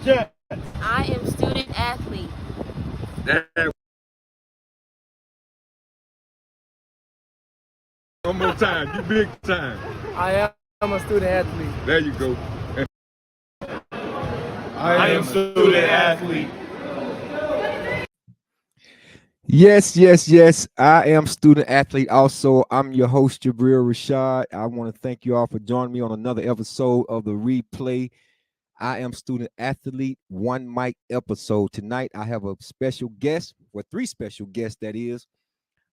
chat. I am student athlete. That- One more time. Get big time. I am a student athlete. There you go. I am student athlete. Yes. I am student athlete. Also, I'm your host, Jabril Rashad. I want to thank you all for joining me on another episode of the Replay. I am student athlete, one mic episode. Tonight, I have a special guest, or three special guests, that is.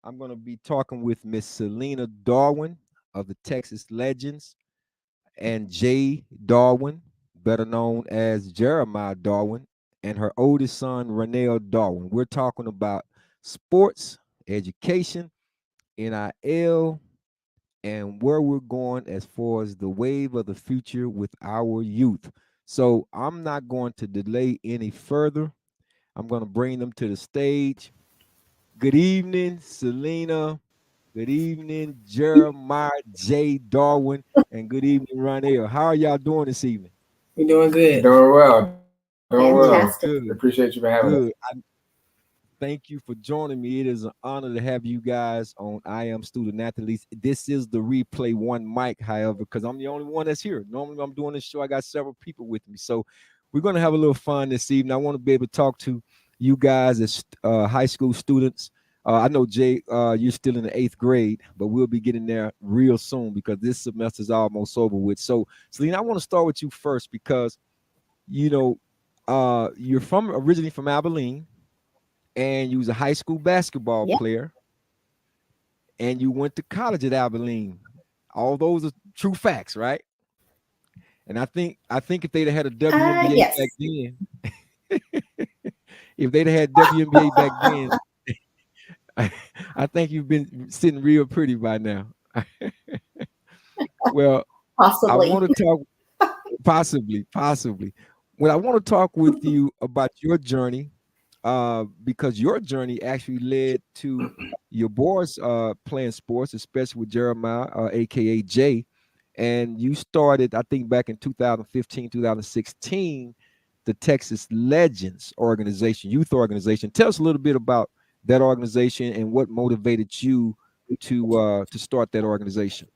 I'm going to be talking with Miss Selena Darwin of the Texas Legends and Jay Darwin, better known as Jeremiah Darwin, and her oldest son, Renell Darwin. We're talking about sports, education, NIL, and where we're going as far as the wave of the future with our youth. So I'm not going to delay any further. I'm going to bring them to the stage. Good evening, Selena. Good evening, Jeremiah J. Darwin. And good evening, Ronell. How are y'all doing this evening? You're doing good. Doing well. Doing well. Fantastic. Good. Appreciate you for having us. Good. Thank you for joining me. It is an honor to have you guys on I Am Student Athletes. This is the Replay One mic, however, because I'm the only one that's here. Normally, I'm doing this show. I got several people with me. So we're going to have a little fun this evening. I want to be able to talk to you guys as high school students. I know, Jay, you're still in the 8th grade, but we'll be getting there real soon because this semester is almost over with. So, Selena, I want to start with you first because, you know, you're originally from Abilene, and you was a high school basketball player, and you went to college at Abilene. All those are true facts, right? And I think if they'd have had a WNBA yes. back then, if they'd have had WNBA back then, I think you've been sitting real pretty by now. Well, Possibly. I want to talk possibly. Well, I want to talk with you about your journey, because your journey actually led to your boys playing sports, especially with Jeremiah, aka Jay. And you started, I think, back in 2015, 2016, the Texas Legends organization, youth organization. Tell us a little bit about that organization and what motivated you to start that organization.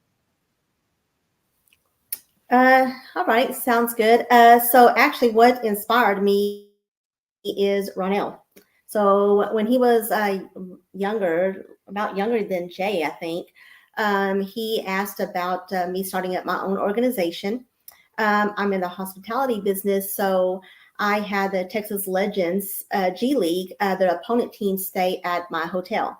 All right, sounds good. So actually what inspired me is Ronell. So when he was younger than Jay, I think, he asked about me starting up my own organization. I'm in the hospitality business, so I had the Texas Legends G League, the opponent team stay at my hotel.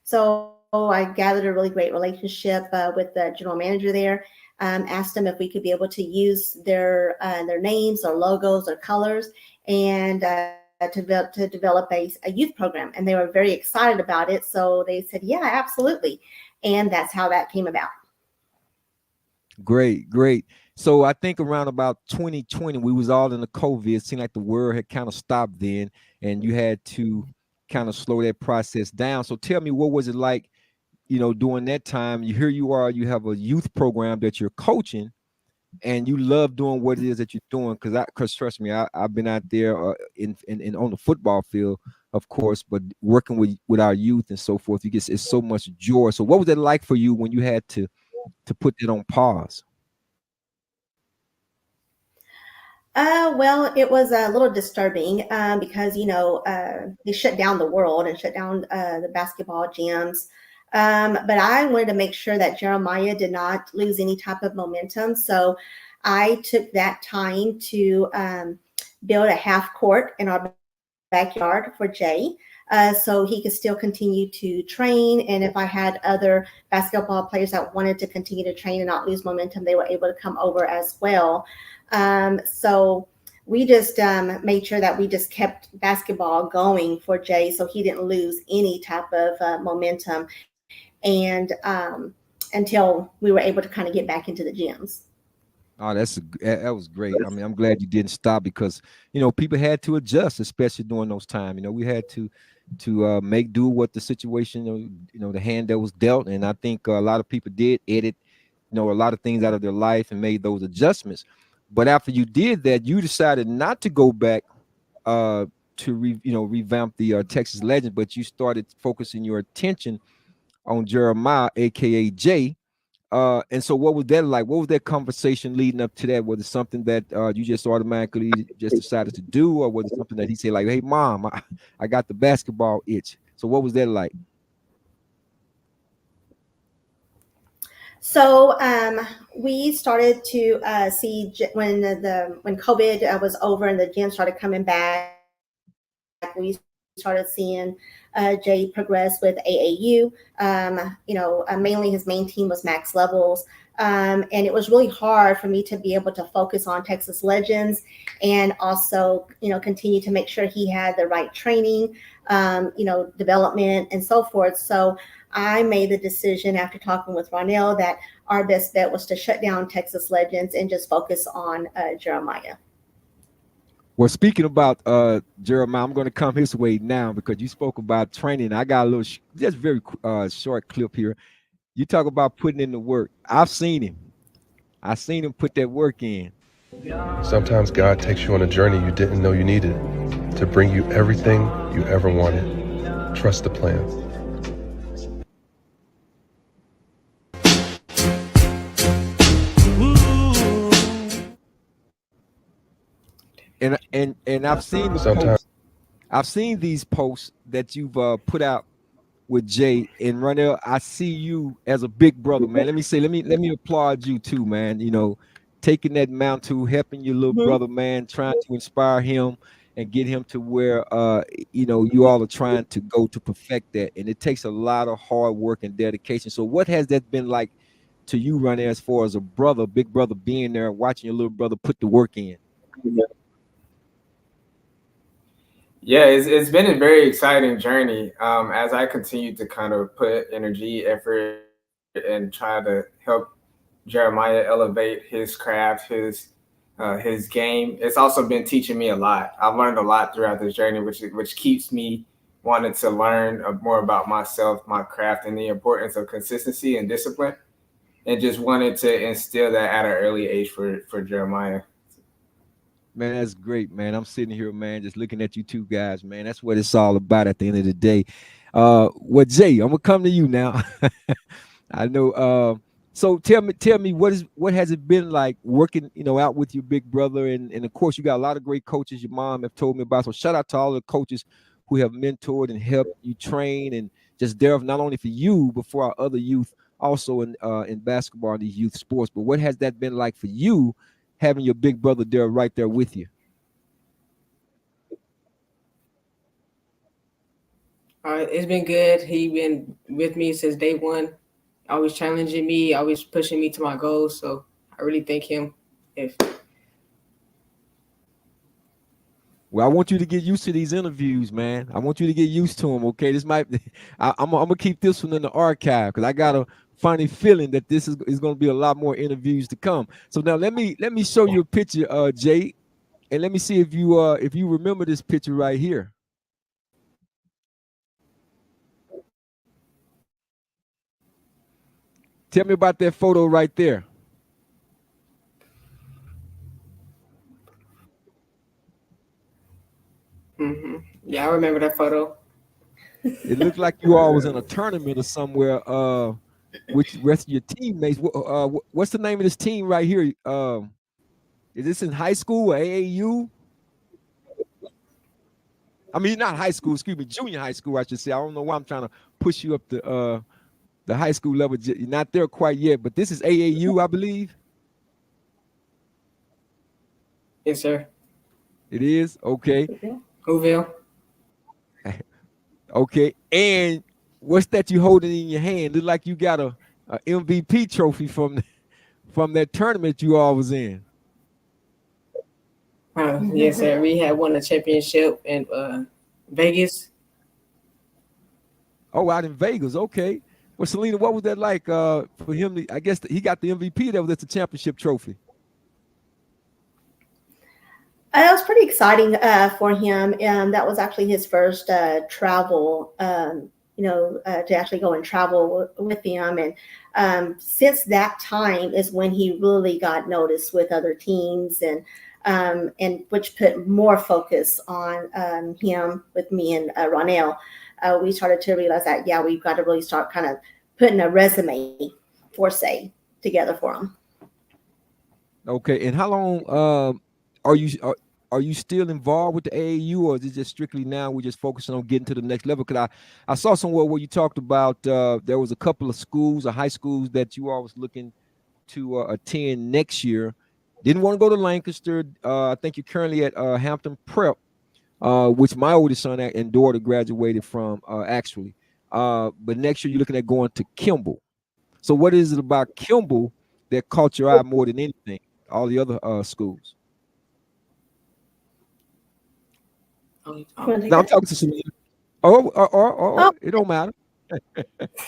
So I gathered a really great relationship with the general manager there. Asked them if we could be able to use their names or logos or colors, and to develop a youth program. And they were very excited about it. So they said, yeah, absolutely. And that's how that came about. Great. So I think around about 2020, we was all in the COVID. It seemed like the world had kind of stopped then, and you had to kind of slow that process down. So tell me, what was it like, you know, during that time? You have a youth program that you're coaching, and you love doing what it is that you're doing. Because trust me, I've been out there in on the football field, of course, but working with our youth and so forth, it's so much joy. So what was it like for you when you had to put it on pause? Well, it was a little disturbing because, you know, they shut down the world and shut down the basketball gyms. But I wanted to make sure that Jeremiah did not lose any type of momentum. So I took that time to build a half court in our backyard for Jay, so he could still continue to train. And if I had other basketball players that wanted to continue to train and not lose momentum, they were able to come over as well. So we just made sure that we just kept basketball going for Jay, so he didn't lose any type of momentum, and until we were able to kind of get back into the gyms. Oh, that was great. I mean, I'm glad you didn't stop because, you know, people had to adjust, especially during those times. You know, we had to make do with the situation, you know, the hand that was dealt. And I think a lot of people did edit, you know, a lot of things out of their life and made those adjustments. But after you did that, you decided not to go back to revamp the Texas Legend, but you started focusing your attention on Jeremiah, aka Jay. And so what was that like? What was that conversation leading up to that? Was it something that you just automatically just decided to do, or was it something that he said like, hey mom, I got the basketball itch? So what was that like? So we started to see when COVID was over and the gym started coming back, we started seeing Jay progress with AAU. Mainly his main team was max levels. And it was really hard for me to be able to focus on Texas Legends and also, continue to make sure he had the right training, development and so forth. So I made the decision after talking with Ronell that our best bet was to shut down Texas Legends and just focus on Jeremiah. Well, speaking about Jeremiah, I'm going to come his way now because you spoke about training. I got a little, just very short clip here. You talk about putting in the work. I've seen him. I've seen him put that work in. Sometimes God takes you on a journey you didn't know you needed to bring you everything you ever wanted. Trust the plan. And I've seen Sometimes I've seen these posts that you've put out with Jay and Ronell. I see you as a big brother, man. Let me applaud you too, man. Taking that mantle, helping your little brother, man, trying to inspire him and get him to where you all are trying to go to perfect that. And it takes a lot of hard work and dedication. So what has that been like to you, Ronell, as far as a brother, big brother, being there, watching your little brother put the work in? Yeah, it's been a very exciting journey as I continue to kind of put energy, effort, and try to help Jeremiah elevate his craft, his game. It's also been teaching me a lot. I've learned a lot throughout this journey, which keeps me wanting to learn more about myself, my craft, and the importance of consistency and discipline, and just wanted to instill that at an early age for Jeremiah. Man, that's great, man. I'm sitting here, man, just looking at you two guys, man. That's what it's all about at the end of the day. Well, Jay, I'm gonna come to you now. I know. So tell me what has it been like working, out with your big brother, and of course you got a lot of great coaches. Your mom have told me about. So shout out to all the coaches who have mentored and helped you train and just there not only for you but for our other youth also in basketball and these youth sports. But what has that been like for you, having your big brother there right there with you? It's been good. He been with me since day one, always challenging me, always pushing me to my goals. So I really thank him. Well, I want you to get used to these interviews, man. I want you to get used to them. Okay, this might. I'm gonna keep this one in the archive because I got a funny feeling that this is going to be a lot more interviews to come. So now let me show you a picture, Jay, and let me see if you remember this picture right here. Tell me about that photo right there. Mm-hmm. Yeah, I remember that photo. It looked like you all was in a tournament or somewhere with the rest of your teammates. What's the name of this team right here? Is this in high school or AAU? I mean, not high school, excuse me, junior high school, I should say. I don't know why I'm trying to push you up to the high school level. You're not there quite yet, but this is AAU, I believe. Yes, sir. It is? Okay. Whoville. Okay. And what's that you holding in your hand? Look like you got a MVP trophy from that tournament you all was in. Yes, sir. We had won a championship in Vegas. Oh, out in Vegas. Okay. Well, Selena, what was that like for him? I guess he got the MVP. That was the championship trophy. It was pretty exciting for him. That was actually his first travel to actually go and travel with them. And since that time is when he really got noticed with other teams, and which put more focus on him with me and Ronell. We started to realize that, yeah, we've got to really start kind of putting a resume together for him. Okay, and how long are you still involved with the AAU, or is it just strictly now we're just focusing on getting to the next level? Because I saw somewhere where you talked about there was a couple of schools or high schools that you all was looking to attend next year. Didn't want to go to Lancaster. I think you're currently at Hampton Prep, which my oldest son and daughter graduated from actually. But next year you're looking at going to Kimball. So what is it about Kimball that caught your eye more than anything? All the other schools. Oh, Now I'm talking to Selena. Oh, it don't matter.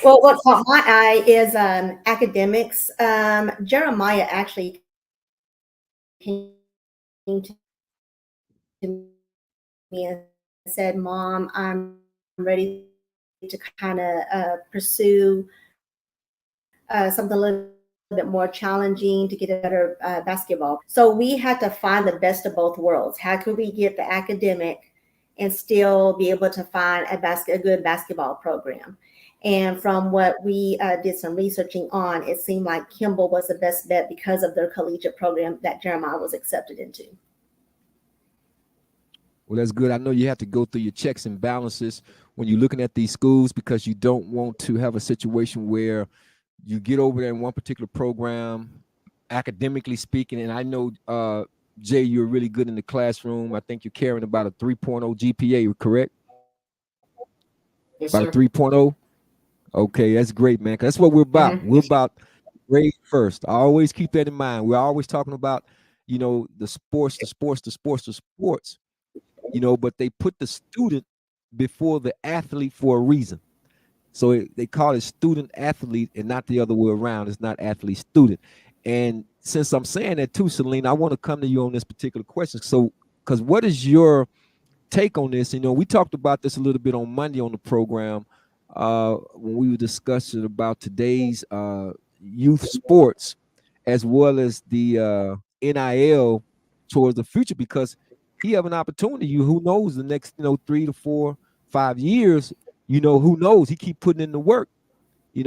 Well, what caught my eye is academics. Jeremiah actually came to me and said, "Mom, I'm ready to kind of pursue something a little bit more challenging to get a better basketball." So we had to find the best of both worlds. How could we get the academic and still be able to find a good basketball program? And from what we did some researching on, it seemed like Kimball was the best bet because of their collegiate program that Jeremiah was accepted into. Well, that's good. I know you have to go through your checks and balances when you're looking at these schools, because you don't want to have a situation where you get over there in one particular program, academically speaking. And I know, Jay, you're really good in the classroom. I think you're carrying about a 3.0 GPA, correct? Yes, about sir. a 3.0? Okay, that's great, man. 'Cause that's what we're about. Mhm. We're about grade first. I always keep that in mind. We're always talking about, the sports, but they put the student before the athlete for a reason. So they call it student athlete and not the other way around. It's not athlete student. And since I'm saying that too, Selena, I want to come to you on this particular question. So, because what is your take on this? We talked about this a little bit on Monday on the program when we were discussing about today's youth sports as well as the NIL towards the future, because he have an opportunity. Who knows the next 3 to 4, 5 years? Who knows? He keep putting in the work.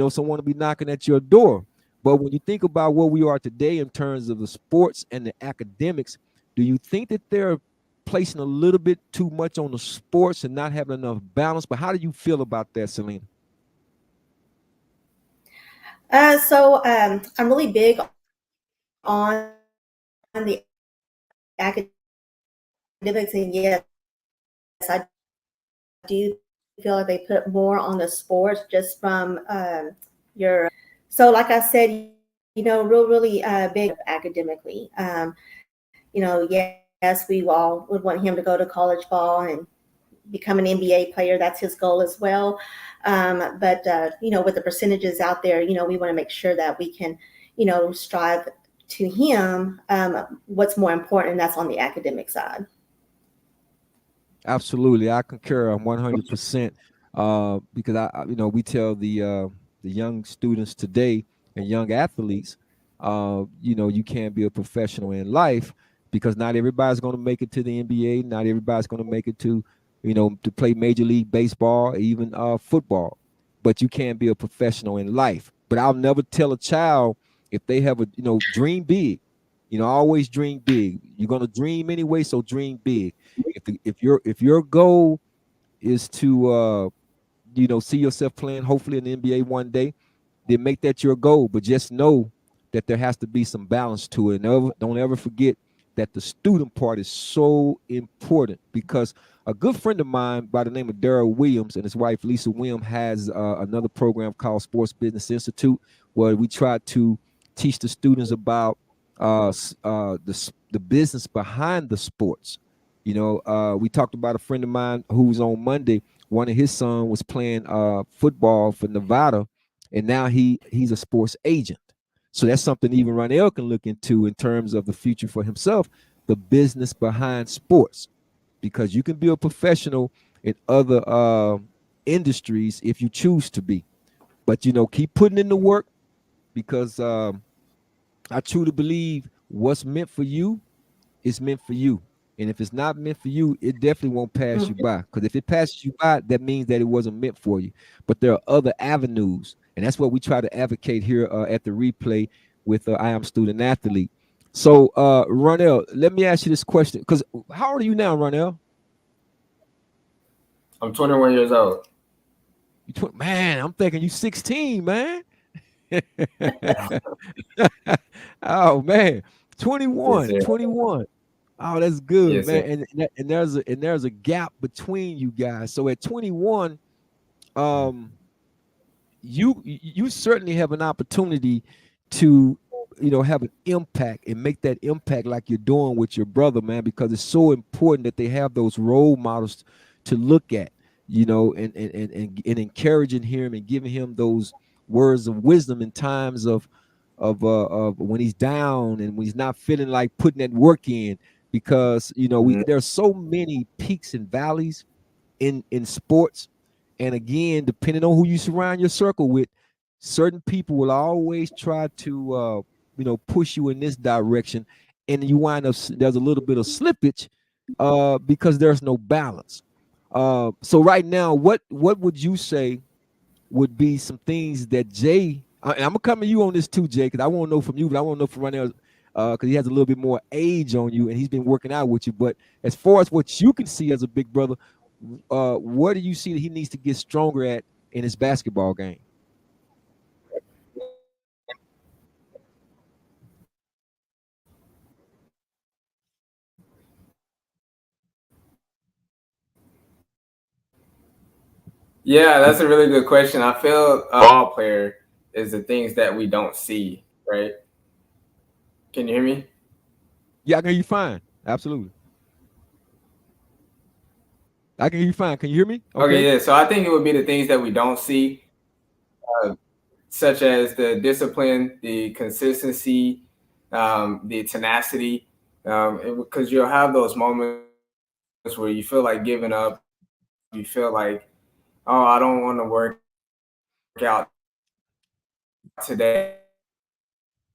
Someone will be knocking at your door. But when you think about where we are today in terms of the sports and the academics, do you think that they're placing a little bit too much on the sports and not having enough balance? But how do you feel about that, Selena? So I'm really big on the academics, and yes, I do feel like they put more on the sports just from your. So, like I said, really big academically. Yes, we all would want him to go to college ball and become an NBA player. That's his goal as well. But with the percentages out there, we want to make sure that we can, strive to him what's more important, and that's on the academic side. Absolutely, I concur 100%. Because we tell the young students today and young athletes, you can't be a professional in life because not everybody's going to make it to the NBA. Not everybody's going to make it to, to play Major League Baseball, even football. But you can't be a professional in life. But I'll never tell a child if they have a, dream big. Always dream big. You're going to dream anyway, so dream big. If your goal is to see yourself playing hopefully in the NBA one day, then make that your goal. But just know that there has to be some balance to it. Don't ever forget that the student part is so important, because a good friend of mine by the name of Darrell Williams and his wife Lisa Williams has another program called Sports Business Institute, where we try to teach the students about the business behind the sports. We talked about a friend of mine who was on Monday. One of his sons was playing football for Nevada, and now he's a sports agent. So that's something even Ronell can look into in terms of the future for himself, the business behind sports, because you can be a professional in other industries if you choose to be. But keep putting in the work, because I truly believe what's meant for you is meant for you. And if it's not meant for you, it definitely won't pass you by. Because if it passes you by, that means that it wasn't meant for you. But there are other avenues, and that's what we try to advocate here at the replay with I Am Student Athlete. So, Ronell, let me ask you this question. Because how old are you now, Ronell? I'm 21 years old. Man, I'm thinking you 16, man. Oh man, 21, Yes, 21. Oh, that's good, yes, man. And there's a gap between you guys. So at 21, you certainly have an opportunity to have an impact and make that impact like you're doing with your brother, man, because it's so important that they have those role models to look at, and encouraging him and giving him those words of wisdom in times of when he's down and when he's not feeling like putting that work in, because there's so many peaks and valleys in sports. And again, depending on who you surround your circle with, certain people will always try to push you in this direction, and you wind up there's a little bit of slippage because there's no balance. So right now, what would you say would be some things that Jay, and I'm gonna come to you on this too, Jay, because I want to know from you, but I want to know from Ronell, because he has a little bit more age on you and he's been working out with you. But as far as what you can see as a big brother, what do you see that he needs to get stronger at in his basketball game? Yeah, that's a really good question. I feel a ball player is the things that we don't see, right? Can you hear me? Yeah, I can hear you fine. Absolutely. I can hear you fine. Can you hear me? Okay, yeah. So I think it would be the things that we don't see, such as the discipline, the consistency, the tenacity, because you'll have those moments where you feel like giving up. You feel like, oh, I don't want to work out today.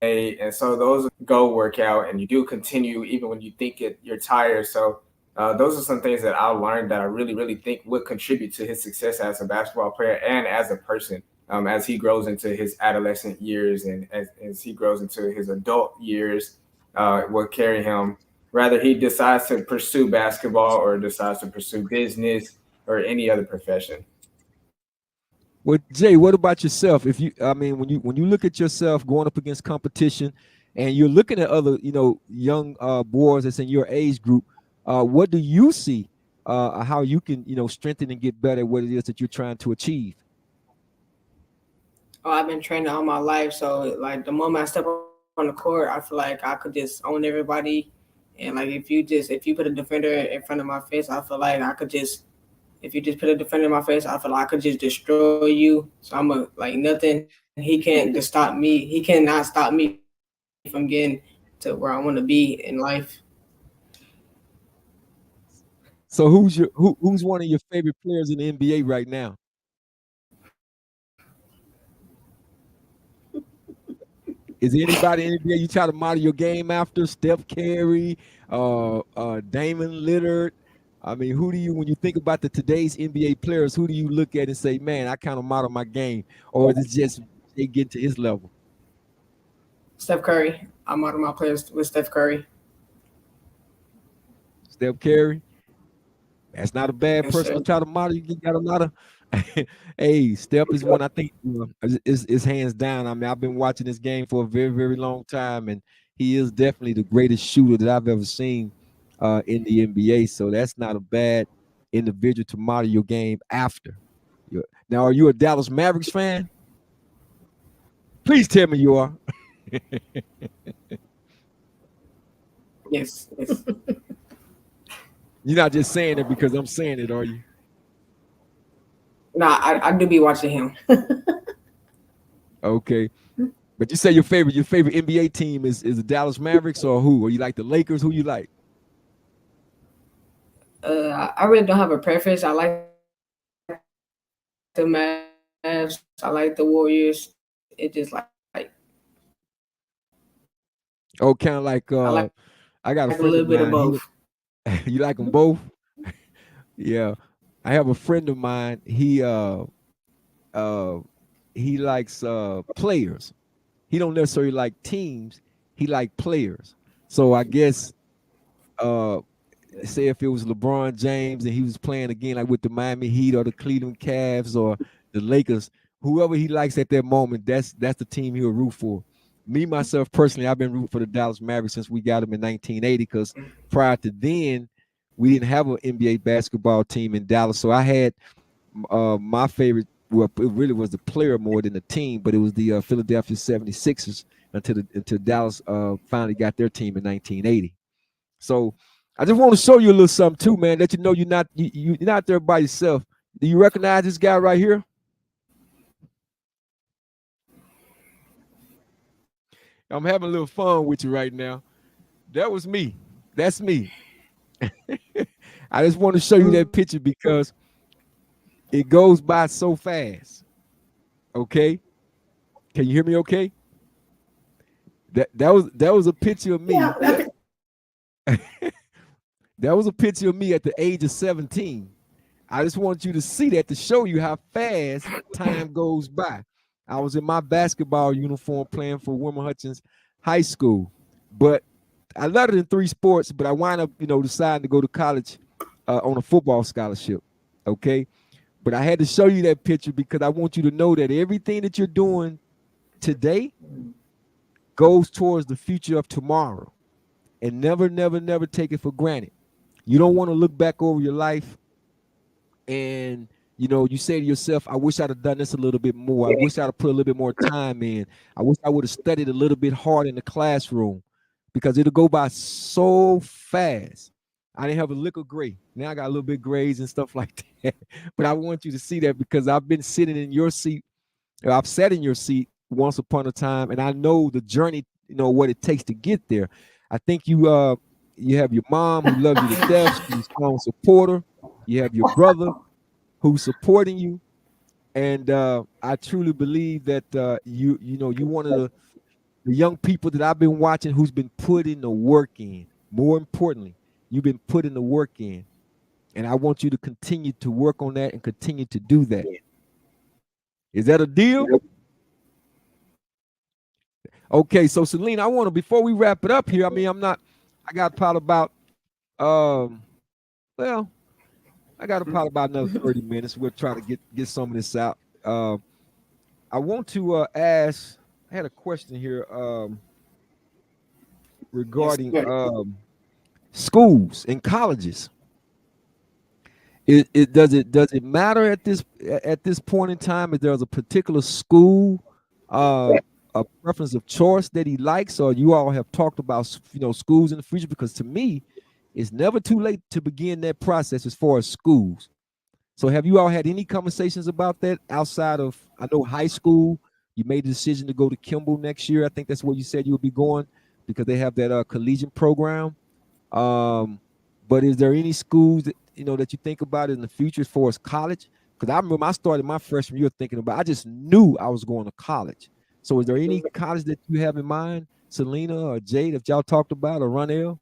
And so those go work out, and you do continue even when you think you're tired. So those are some things that I learned that I really, really think would contribute to his success as a basketball player and as a person, as he grows into his adolescent years and as he grows into his adult years, will carry him. Whether he decides to pursue basketball or decides to pursue business or any other profession. Well, Jay, what about yourself? When you look at yourself going up against competition, and you're looking at other, young boys that's in your age group, what do you see? How you can, strengthen and get better at what it is that you're trying to achieve? Oh, I've been training all my life, so like the moment I step on the court, I feel like I could just own everybody. And like if you put a defender in front of my face, I feel like I could just. If you just put a defender in my face, I feel like I could just destroy you. So I'm like nothing. He can't just stop me. He cannot stop me from getting to where I want to be in life. So who's one of your favorite players in the NBA right now? Is there anybody in the NBA you try to model your game after? Steph Curry, Damon Lillard. I mean, who do you, when you think about today's NBA players, who do you look at and say, man, I kind of model my game? Or is it just they get to his level? Steph Curry. I model my players with Steph Curry. Steph Curry. That's not a bad Yes, person sir. to try to model. You got a lot of hey, Steph is one I think is hands down. I mean, I've been watching this game for a very, very long time, and he is definitely the greatest shooter that I've ever seen in the NBA. So that's not a bad individual to model your game after. Now, are you a Dallas Mavericks fan? Please tell me you are. Yes. Yes. You're not just saying it because I'm saying it, are you? Nah, I do be watching him. Okay. But you say your favorite NBA team is the Dallas Mavericks, or who? Or you like the Lakers? Who you like? I really don't have a preference. I like the Mavs. I like the Warriors. It just like Oh, kind of like I like I got a a friend little of bit of mine. both. You like them both? Yeah. I have a friend of mine. Uh he likes players. He don't necessarily like teams. He like players. So I guess uh say if it was LeBron James and he was playing again like with the Miami Heat or the Cleveland Cavs or the Lakers, whoever he likes at that moment, that's the team he'll root for. Me myself personally, I've been rooting for the Dallas Mavericks since we got them in 1980 because prior to then we didn't have an NBA basketball team in Dallas. So I had my favorite, well, it really was the player more than the team, but it was the Philadelphia 76ers until Dallas finally got their team in 1980. So I just want to show you a little something too, man. Let you know you're not there by yourself. Do you recognize this guy right here? I'm having a little fun with you right now. That was me. That's me. I just want to show you that picture because it goes by so fast. Okay? Can you hear me okay? That was a picture of me. Yeah, That was a picture of me at the age of 17. I just want you to see that to show you how fast time goes by. I was in my basketball uniform playing for Wilmer Hutchins High School, but I loved it in 3 sports, but I wound up, deciding to go to college on a football scholarship. Okay. But I had to show you that picture because I want you to know that everything that you're doing today goes towards the future of tomorrow. And never, never, never take it for granted. You don't want to look back over your life and you say to yourself, I wish I'd have done this a little bit more. I wish I'd have put a little bit more time in. I wish I would have studied a little bit hard in the classroom because it'll go by so fast. I didn't have a lick of gray. Now I got a little bit grays and stuff like that. But I want you to see that because I've been sitting in your seat. I've sat in your seat once upon a time, and I know the journey, what it takes to get there. I think you have your mom who loves you to death. She's a strong supporter. You have your brother who's supporting you. And I truly believe that you one of the young people that I've been watching who's been putting the work in. More importantly, you've been putting the work in. And I want you to continue to work on that and continue to do that. Is that a deal? Okay, so Selena, I want to, before we wrap it up here, I got probably about, well, I got probably about another 30 minutes. We'll try to get some of this out. I want to ask, I had a question here regarding schools and colleges. Does it matter at this point in time if there's a particular school, a preference of choice that he likes, or you all have talked about schools in the future? Because to me, it's never too late to begin that process as far as schools. So have you all had any conversations about that outside of, I know, high school? You made the decision to go to Kimball next year. I think that's where you said you would be going because they have that collegiate program. But is there any schools that that you think about in the future as far as college? Because I remember I started my freshman year thinking about, I just knew I was going to college. So is there any college that you have in mind, Selena or Jade, if y'all talked about, or Ronell?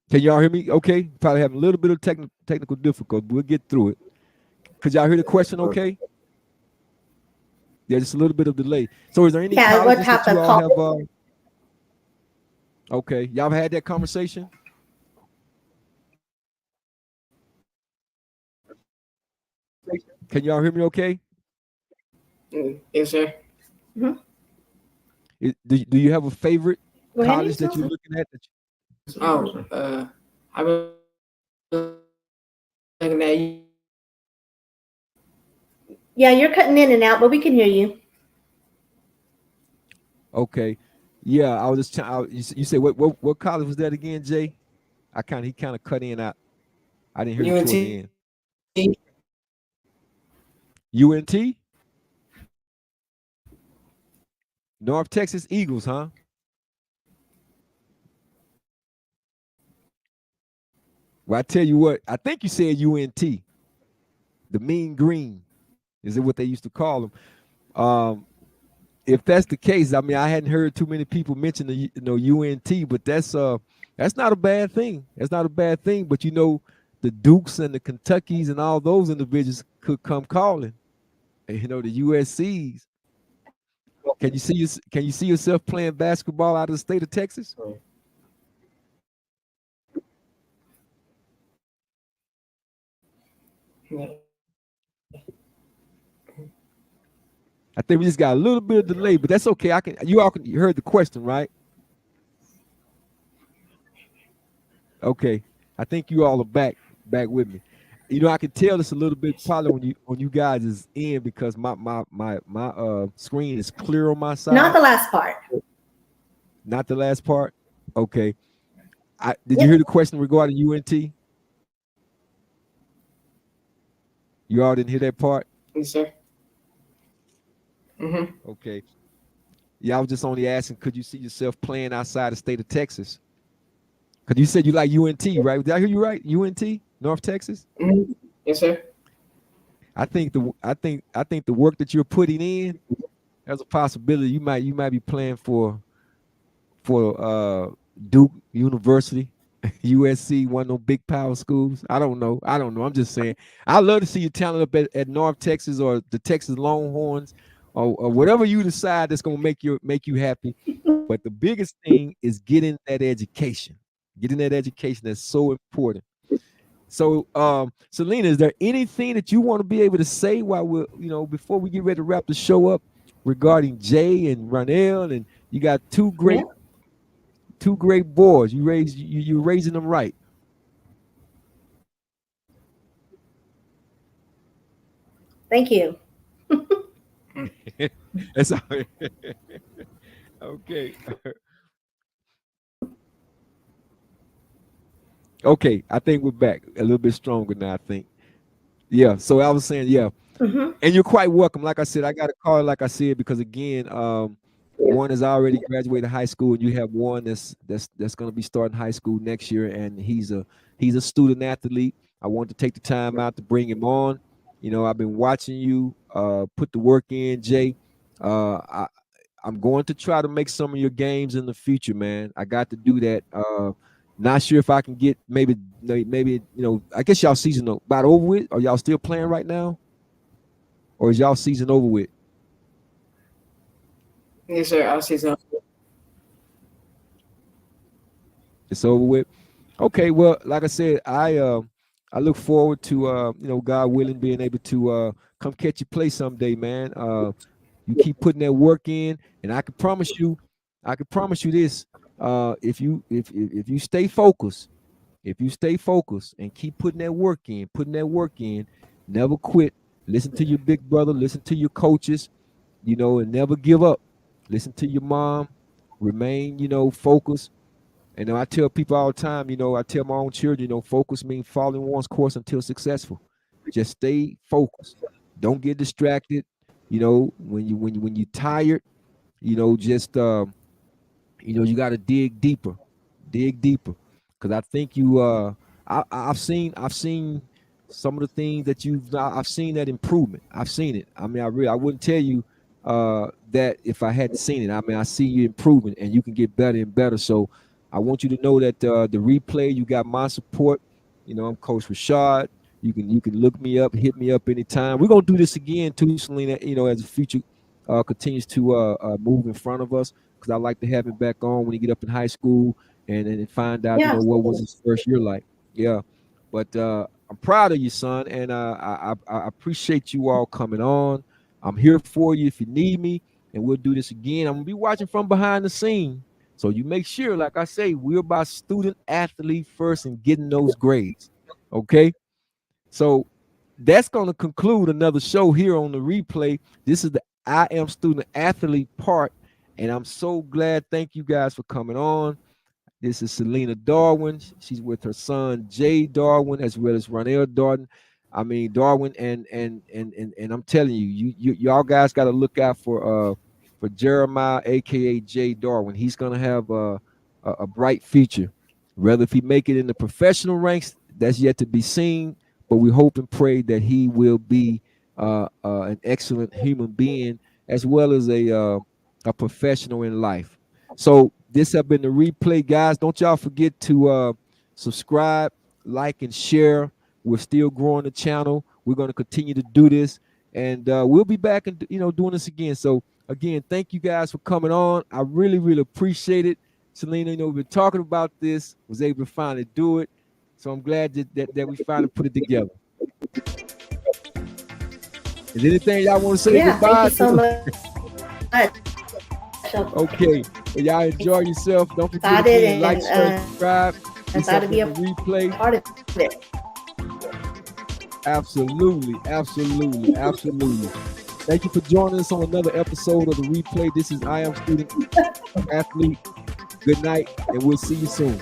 Can y'all hear me? Okay, probably having a little bit of technical difficulty. We'll get through it. Could y'all hear the question? Okay. Yeah, just a little bit of delay. So, is there any colleges that you all have? Okay, y'all had that conversation. Can y'all hear me? Okay. Yes, sir. Do you have a favorite college that you're looking at? I've been looking at you. Yeah, you're cutting in and out, but we can hear you. Okay. Yeah, I was just you said what college was that again, Jay? He kind of cut in out. I didn't hear UNT. it toward the end. UNT? North Texas Eagles, huh? Well, I tell you what, I think you said UNT, the Mean Green. Is it what they used to call them? If that's the case, I mean, I hadn't heard too many people mention the UNT, but that's not a bad thing. That's not a bad thing. But the Dukes and the Kentuckys and all those individuals could come calling. And, the USCs. Can you see yourself playing basketball out of the state of Texas? Yeah. I think we just got a little bit of delay, but that's okay. You heard the question, right? Okay. I think you all are back with me. I can tell this a little bit probably when you guys is in, because my screen is clear on my side. Not the last part. Not the last part? Okay. Did you hear the question regarding UNT? You all didn't hear that part? Yes, sir. Mm-hmm. Okay. Yeah, I was just only asking, could you see yourself playing outside the state of Texas? Because you said you like UNT, right? Did I hear you right? UNT, North Texas? Mm-hmm. Yes, sir. I think the work that you're putting in, there's a possibility you might be playing for Duke University, USC, one of those big power schools. I don't know. I'm just saying. I'd love to see your talent up at North Texas or the Texas Longhorns or whatever you decide that's gonna make you happy. But the biggest thing is getting that education. Getting that education, that's so important. So, Selena, is there anything that you want to be able to say while before we get ready to wrap the show up regarding Jay and Ronell? And you got two great boys. You're raising them right. Thank you. That's all right. Okay. Okay, I think we're back a little bit stronger now, I think. Yeah, so I was saying, yeah. Mm-hmm. And you're quite welcome. Like I said, I got a call, like I said, because again, one has already graduated high school, and you have one that's going to be starting high school next year, and he's a student athlete. I wanted to take the time out to bring him on. I've been watching you put the work in, Jay. I'm going to try to make some of your games in the future, man. I got to do that. Not sure if I can get maybe I guess y'all season about over with. Are y'all still playing right now? Or is y'all season over with? Yes, sir. Our season. It's over with. Okay, well, like I said, I look forward to God willing, being able to come catch you play someday, man. You keep putting that work in, and I can promise you this. If you stay focused, and keep putting that work in, never quit. Listen to your big brother, listen to your coaches, and never give up. Listen to your mom, remain, focused. And I tell people all the time, I tell my own children, focus means following one's course until successful. Just stay focused. Don't get distracted. When you're tired, just you got to dig deeper, because I think I've seen some of the things that I've seen that improvement. I've seen it. I mean, I wouldn't tell you that if I hadn't seen it. I mean, I see you improving, and you can get better and better. So I want you to know that the replay, you got my support. I'm Coach Rashad. You can look me up, hit me up anytime. We're gonna do this again too, Selena. As the future continues to move in front of us, because I like to have him back on when he get up in high school and find out what was his first year like. Yeah, but I'm proud of you, son, and I appreciate you all coming on. I'm here for you if you need me, and we'll do this again. I'm gonna be watching from behind the scene, so you make sure, like I say, we're about student athlete first and getting those grades. Okay. So that's going to conclude another show here on the replay. This is the I Am Student Athlete part, and I'm so glad. Thank you guys for coming on. This is Selena Darwin. She's with her son Jay Darwin, as well as Ronell Darwin. Darwin, and I'm telling you, y'all guys got to look out for Jeremiah, aka Jay Darwin. He's gonna have a bright future. Whether if he make it in the professional ranks, That's yet to be seen, but we hope and pray that he will be an excellent human being as well as a professional in life. So this have been the replay, guys. Don't y'all forget to subscribe, like, and share. We're still growing the channel. We're going to continue to do this, and we'll be back and doing this again. So again, thank you guys for coming on. I really, really appreciate it. Selena, we've been talking about this, was able to finally do it. So I'm glad that we finally put it together. Is there anything y'all want to say goodbye? Thank you so much. Okay. Well, y'all enjoy yourself. Don't forget to like, subscribe. Excited to be a replay. part of it. Absolutely. Thank you for joining us on another episode of the replay. This is I Am Student Athlete. Good night, and we'll see you soon.